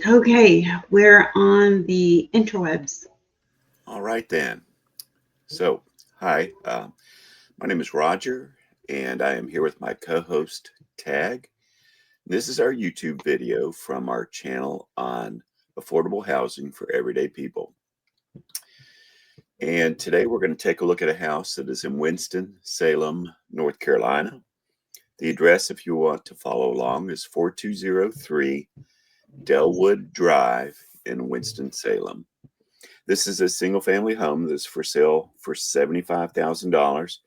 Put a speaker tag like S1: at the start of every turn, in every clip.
S1: Okay, we're on the interwebs.
S2: All right, then. So, hi, my name is Roger, and I am here with my co host, Tagg. This is our YouTube video from our channel on affordable housing for everyday people. And today we're going to take a look at a house that is in Winston-Salem, North Carolina. The address, if you want to follow along, is 4203 Dellwood Drive in Winston-Salem. This is a single family home that's for sale for $75,000.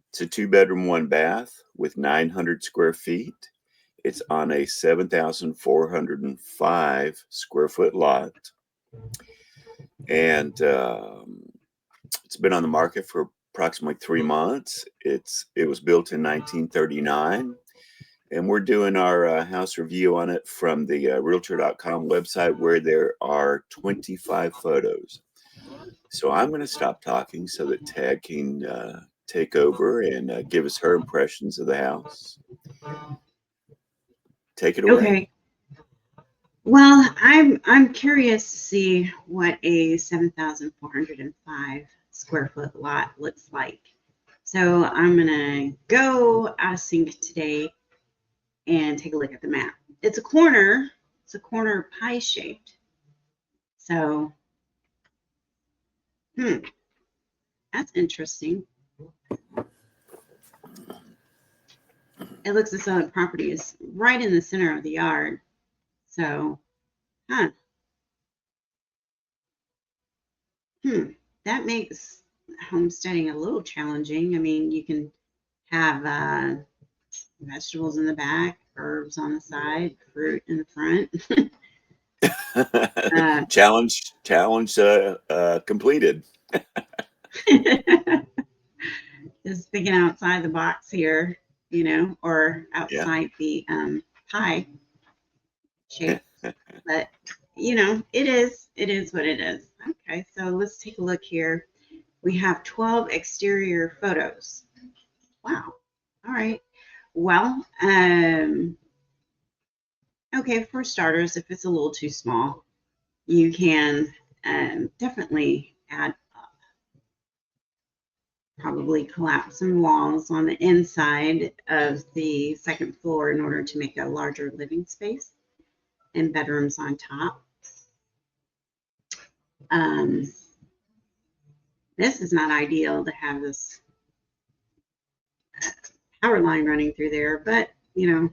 S2: It's a 2-bedroom, 1 bath with 900 square feet. It's on a 7,405 square foot lot. And it's been on the market for approximately 3 months. It was built in 1939. And we're doing our house review on it from the realtor.com website, where there are 25 photos. So I'm going to stop talking so that Tagg can take over and give us her impressions of the house. Take it away.
S1: Okay. Well, I'm curious to see what a 7,405 square foot lot looks like. So I'm gonna go out of sync today and take a look at the map. It's a corner pie shaped. So, that's interesting. It looks as though the property is right in the center of the yard. So, that makes homesteading a little challenging. I mean, you can have vegetables in the back, herbs on the side, fruit in the front.
S2: Challenge completed.
S1: Just thinking outside the box here, or outside the pie shape. But it is what it is. Okay, so let's take a look here. We have 12 exterior photos. Wow. All right. Well, okay, for starters, if it's a little too small, you can definitely add up. Probably collapse some walls on the inside of the second floor in order to make a larger living space, and bedrooms on top. This is not ideal to have this power line running through there, but the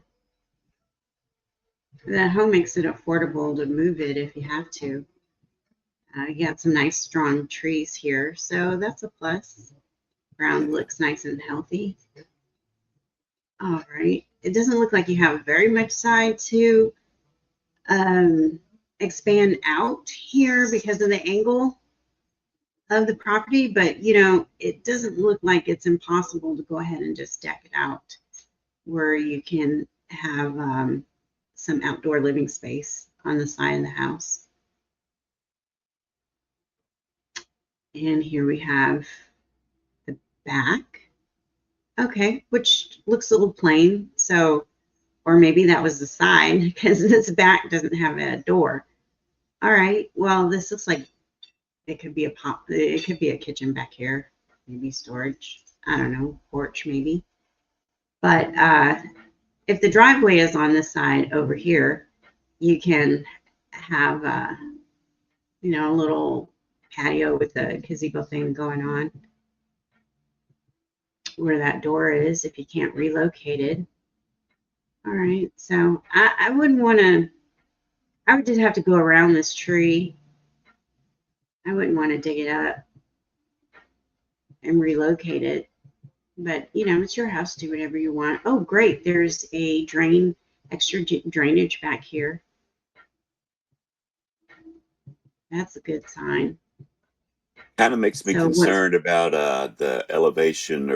S1: home makes it affordable to move it if you have to. You got some nice strong trees here, so that's a plus. Ground looks nice and healthy. All right. It doesn't look like you have very much side to expand out here because of the angle of the property, but it doesn't look like it's impossible to go ahead and just deck it out where you can have some outdoor living space on the side of the house. And here we have the back. Okay, which looks a little plain. So, or maybe that was the side, because this back doesn't have a door. All right, well, this looks like it could be a kitchen back here, maybe storage. I don't know, porch maybe. But if the driveway is on this side over here, you can have a little patio with a gazebo thing going on where that door is if you can't relocate it. All right, so I wouldn't want to, I would just have to go around this tree. I wouldn't want to dig it up and relocate it. But, it's your house. Do whatever you want. Oh, great. There's a extra drainage back here. That's a good sign.
S2: Kind of makes me concerned about the elevation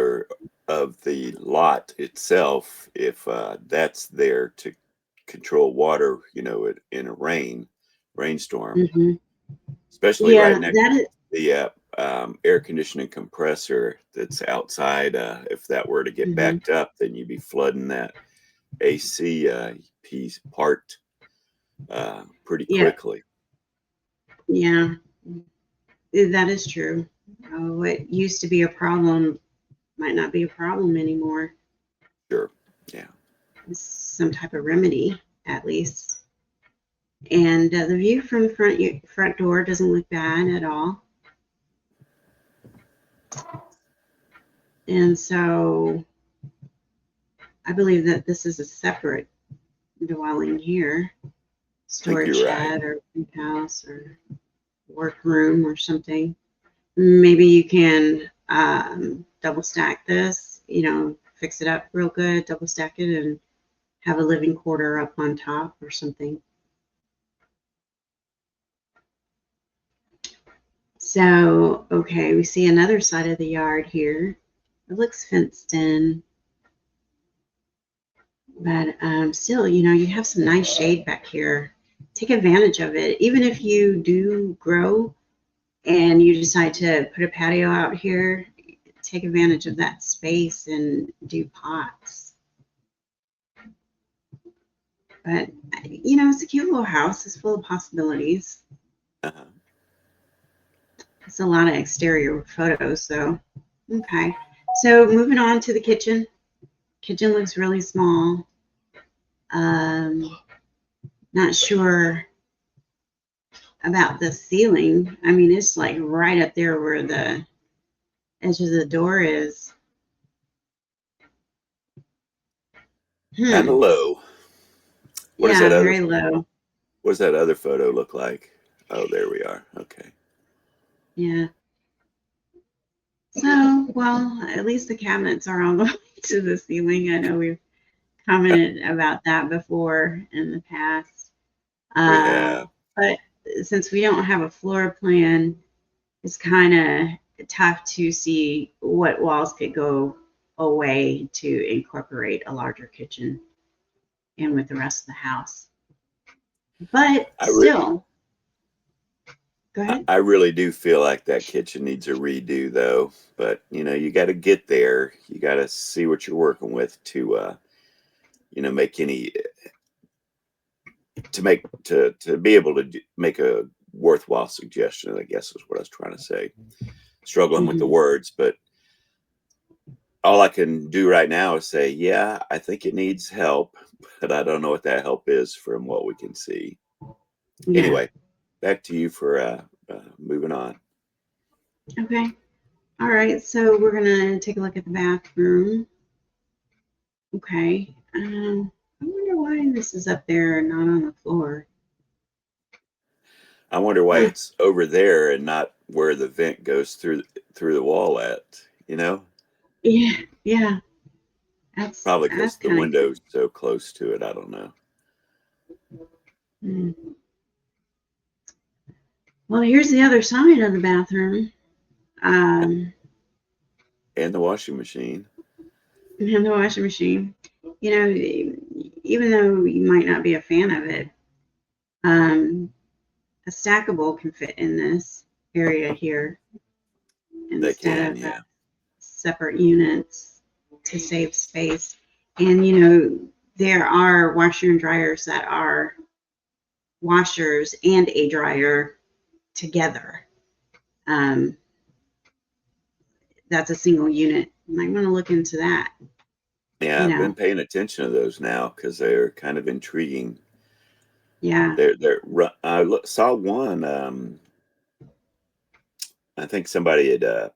S2: of the lot itself, if that's there to control water, in a rainstorm.
S1: Mm-hmm.
S2: Especially right next to the air conditioning compressor that's outside. If that were to get backed up, then you'd be flooding that AC piece part pretty
S1: Yeah,
S2: quickly.
S1: yeah, that is true. What used to be a problem might not be a problem anymore.
S2: Sure. Yeah.
S1: It's some type of remedy, at least. And the view from the front door doesn't look bad at all. And so I believe that this is a separate dwelling here,
S2: I think
S1: storage
S2: you're right.
S1: shed or house or workroom or something. Maybe you can double stack this, fix it up real good, double stack it, and have a living quarter up on top or something. So, okay, we see another side of the yard here. It looks fenced in, but still, you have some nice shade back here. Take advantage of it. Even if you do grow and you decide to put a patio out here, take advantage of that space and do pots. But, it's a cute little house. It's full of possibilities.
S2: Uh-huh.
S1: It's a lot of exterior photos, so, okay. So moving on to the kitchen. Kitchen looks really small. Not sure about the ceiling. I mean, it's like right up there where the edge of the door is.
S2: Kind of low. What does
S1: Yeah,
S2: that other
S1: very low.
S2: What does that other photo look like? Oh, there we are. Okay.
S1: Yeah. So, well, at least the cabinets are on the way to the ceiling. I know we've commented about that before in the past.
S2: We have.
S1: But since we don't have a floor plan, it's kind of tough to see what walls could go away to incorporate a larger kitchen in with the rest of the house. But
S2: I re-
S1: still, go ahead.
S2: I really do feel like that kitchen needs a redo, though. But you got to get there. You got to see what you're working with to make any to be able to make a worthwhile suggestion. I guess is what I was trying to say. Struggling with the
S1: Mm-hmm.
S2: words, but all I can do right now is say, yeah, I think it needs help, but I don't know what that help is from what we can see.
S1: Yeah.
S2: Anyway, back to you for moving on.
S1: Okay. All right. So we're gonna take a look at the bathroom. Okay. I wonder why this is up there and not on the floor.
S2: I wonder why
S1: Huh.
S2: it's over there and not where the vent goes through the wall at.
S1: Yeah. Yeah.
S2: Probably because
S1: That's
S2: the
S1: kind of
S2: window's so close to it. I don't know.
S1: good. Well, here's the other side of the bathroom. Um,
S2: And the washing machine.
S1: and the washing machine. Even though you might not be a fan of it, um, a stackable can fit in this area here
S2: They
S1: instead
S2: can,
S1: of
S2: yeah.
S1: separate units to save space. And there are washer and dryers that are washers and a dryer together. Um, that's a single unit. You might want to look into that.
S2: Yeah,
S1: You
S2: I've been
S1: know,
S2: paying attention to those now because they're kind of intriguing.
S1: yeah.
S2: Saw one. I think somebody had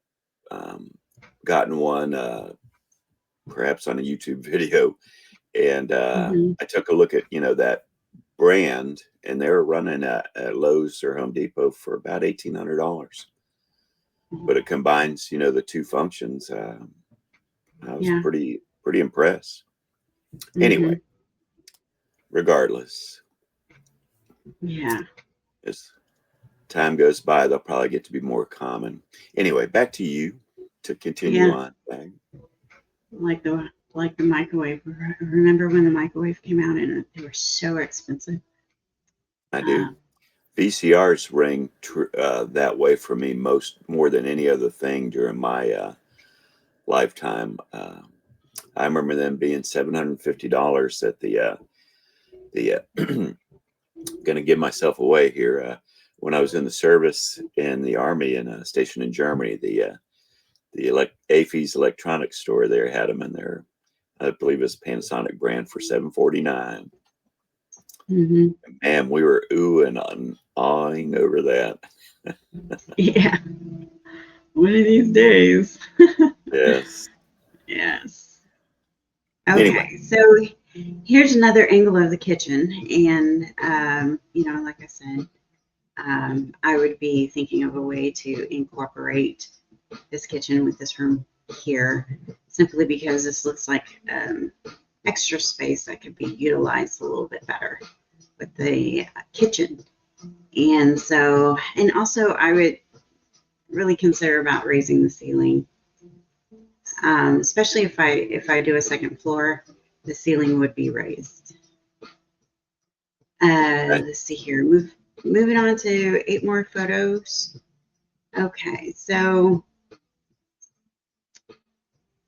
S2: um, gotten one, perhaps on a YouTube video, and
S1: Hmm.
S2: I took a look at that brand, and they're running at Lowe's or Home Depot for about $1,800. But it combines, the two functions. I was
S1: Yeah.
S2: pretty impressed.
S1: Hmm.
S2: Anyway, regardless,
S1: Yeah.
S2: as time goes by, they'll probably get to be more common. Anyway, back to you to continue
S1: Yeah.
S2: on.
S1: Like the microwave. Remember when the microwave came out and they were so expensive?
S2: I do.
S1: Um,
S2: VCRs ring that way for me more than any other thing during my lifetime. I remember them being $750 at the going to give myself away here. When I was in the service in the Army in a station in Germany, the AFES electronics store there had them in there. I believe it's Panasonic brand for $7.49.
S1: Mm-hmm.
S2: And we were oohing and awing over that.
S1: Yeah. One of these days.
S2: Yes.
S1: Yes.
S2: Anyway.
S1: Okay, so here's another angle of the kitchen, and like I said, I would be thinking of a way to incorporate this kitchen with this room here, simply because this looks like extra space that could be utilized a little bit better with the kitchen. And so, and also I would really consider about raising the ceiling. Especially if I do a second floor, the ceiling would be raised. Let's see here. Moving on to 8 more photos. Okay, so this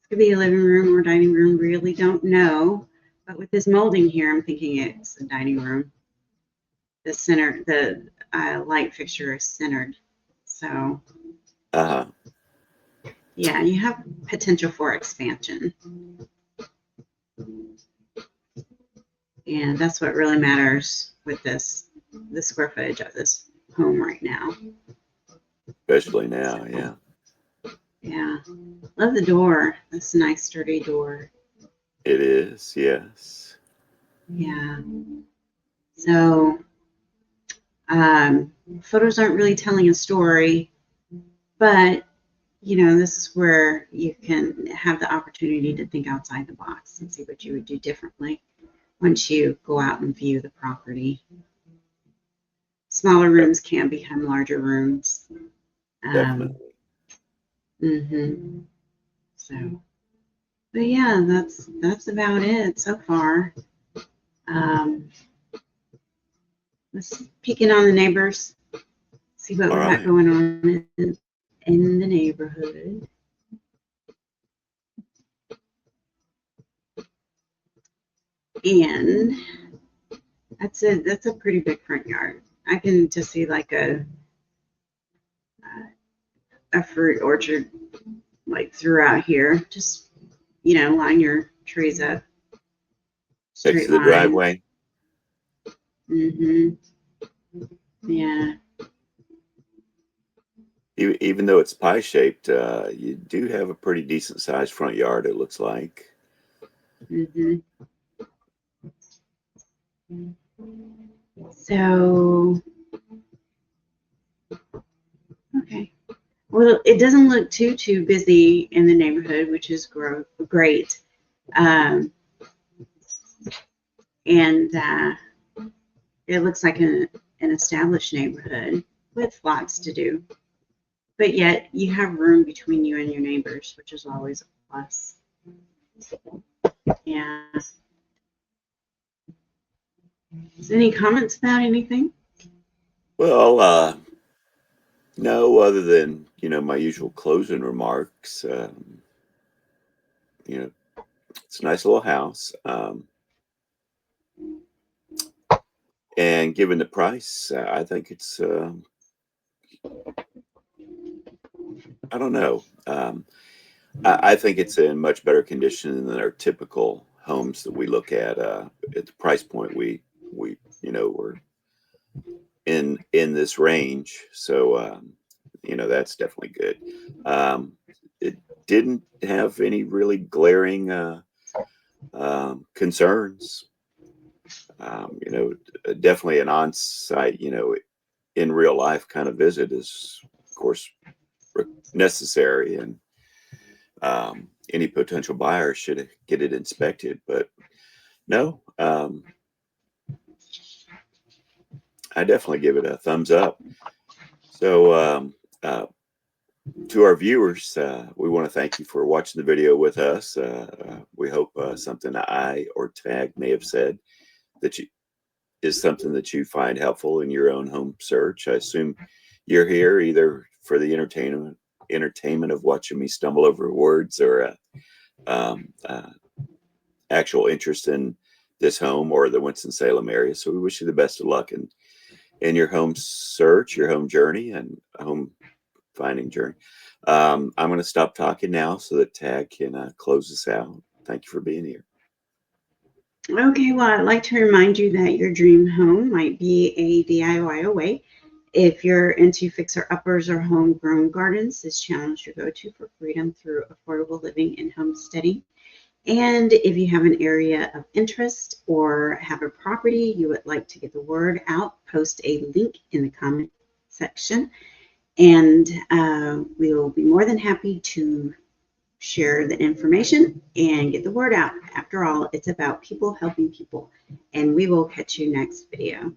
S1: could be a living room or dining room. Really don't know, but with this molding here, I'm thinking it's a dining room. The center, the light fixture is centered. So, yeah, you have potential for expansion. And that's what really matters with the square footage of this home right now.
S2: Especially now, yeah.
S1: Yeah. Love the door. That's a nice sturdy door.
S2: It is, yes.
S1: Yeah. So, photos aren't really telling a story, but this is where you can have the opportunity to think outside the box and see what you would do differently once you go out and view the property. Smaller rooms can become larger rooms.
S2: Definitely.
S1: Mm-hmm. So, but yeah, that's about it so far. Let's peeking on the neighbors, see what we got going on in the neighborhood. And that's a pretty big front yard. I can just see like a fruit orchard like throughout here. Just line your trees up.
S2: Next to the driveway.
S1: Mm-hmm. Yeah.
S2: Even though it's pie shaped, you do have a pretty decent sized front yard, it looks like.
S1: Mm-hmm. So, okay. Well, it doesn't look too busy in the neighborhood, which is great. And it looks like an established neighborhood with lots to do. But yet you have room between you and your neighbors, which is always a plus. Yeah. Any comments about anything?
S2: Well, no, other than, my usual closing remarks. It's a nice little house. And given the price, I think it's, I don't know. I think it's in much better condition than our typical homes that we look at the price point we're in this range. So, that's definitely good. It didn't have any really glaring concerns. Definitely an on-site, in real life kind of visit is, of course, necessary, and any potential buyer should get it inspected. But no, I definitely give it a thumbs up. So to our viewers, we want to thank you for watching the video with us. We hope something I or Tagg may have said that is something that you find helpful in your own home search. I assume you're here either for the entertainment of watching me stumble over words, or actual interest in this home or the Winston-Salem area. So we wish you the best of luck in in your home search, your home journey, and home finding journey. I'm going to stop talking now so that Tagg can close us out. Thank you for being here.
S1: Okay, well, I'd like to remind you that your dream home might be a DIY away. If you're into fixer-uppers or homegrown gardens, this channel is your go-to for freedom through affordable living and homesteading. And if you have an area of interest or have a property you would like to get the word out, post a link in the comment section, and we will be more than happy to share the information and get the word out. After all, it's about people helping people, and we will catch you next video.